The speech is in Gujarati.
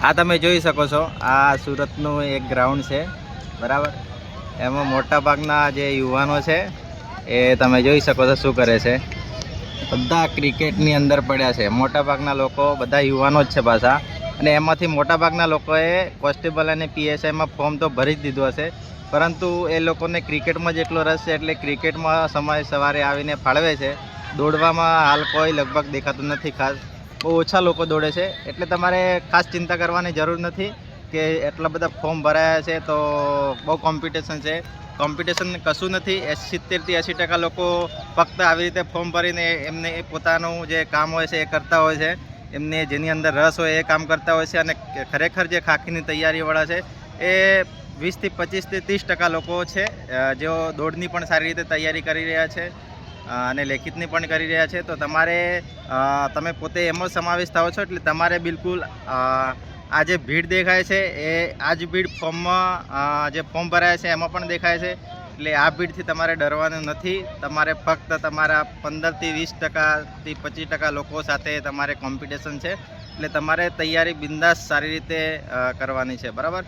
આ તમે જોઈ શકો છો, આ સુરતનું એક ગ્રાઉન્ડ છે બરાબર. એમાં મોટા ભાગના જે યુવાનો છે એ તમે જોઈ શકો છો શું કરે છે. બધા ક્રિકેટની અંદર પડ્યા છે. મોટા ભાગના લોકો બધા યુવાનો જ છે પાછા. અને એમાંથી મોટા ભાગના લોકોએ કોન્સ્ટેબલ અને પીએસઆઈમાં ફોર્મ તો ભરી જ દીધું હશે, પરંતુ એ લોકોને ક્રિકેટમાં જ એટલો રસ છે એટલે ક્રિકેટમાં સમય સવારે આવીને ફાળવે છે. દોડવામાં હાલ કોઈ લગભગ દેખાતું નથી. ખાસ બહુ ઓછા લોકો દોડે છે, એટલે તમારે ખાસ ચિંતા કરવાની જરૂર નથી કે એટલા બધા ફોર્મ ભરાયા છે તો બહુ કોમ્પિટિશન છે. કોમ્પિટિશન કશું નથી. 70થી 80% લોકો ફક્ત આવી રીતે ફોર્મ ભરીને એમને એ પોતાનું જે કામ હોય છે એ કરતા હોય છે. એમને જેની અંદર રસ હોય એ કામ કરતા હોય છે. અને ખરેખર જે ખાખીની તૈયારીવાળા છે એ 20થી 25થી 30% લોકો છે જેઓ દોડની પણ સારી રીતે તૈયારી કરી રહ્યા છે અને લેખિતની પણ કરી રહ્યા છે. તો તમારે તમે પોતે એમાં સમાવેશ થાઓ છો, એટલે તમારે બિલકુલ આ જે ભીડ દેખાય છે એ આ જ ભીડ ફોર્મમાં જે ફોર્મ ભરાય છે એમાં પણ દેખાય છે. એટલે આ ભીડથી તમારે ડરવાનું નથી. તમારે ફક્ત તમારા 15થી 20%થી 25% લોકો સાથે તમારે કોમ્પિટિશન છે, એટલે તમારે તૈયારી બિંદાસ સારી રીતે કરવાની છે બરાબર.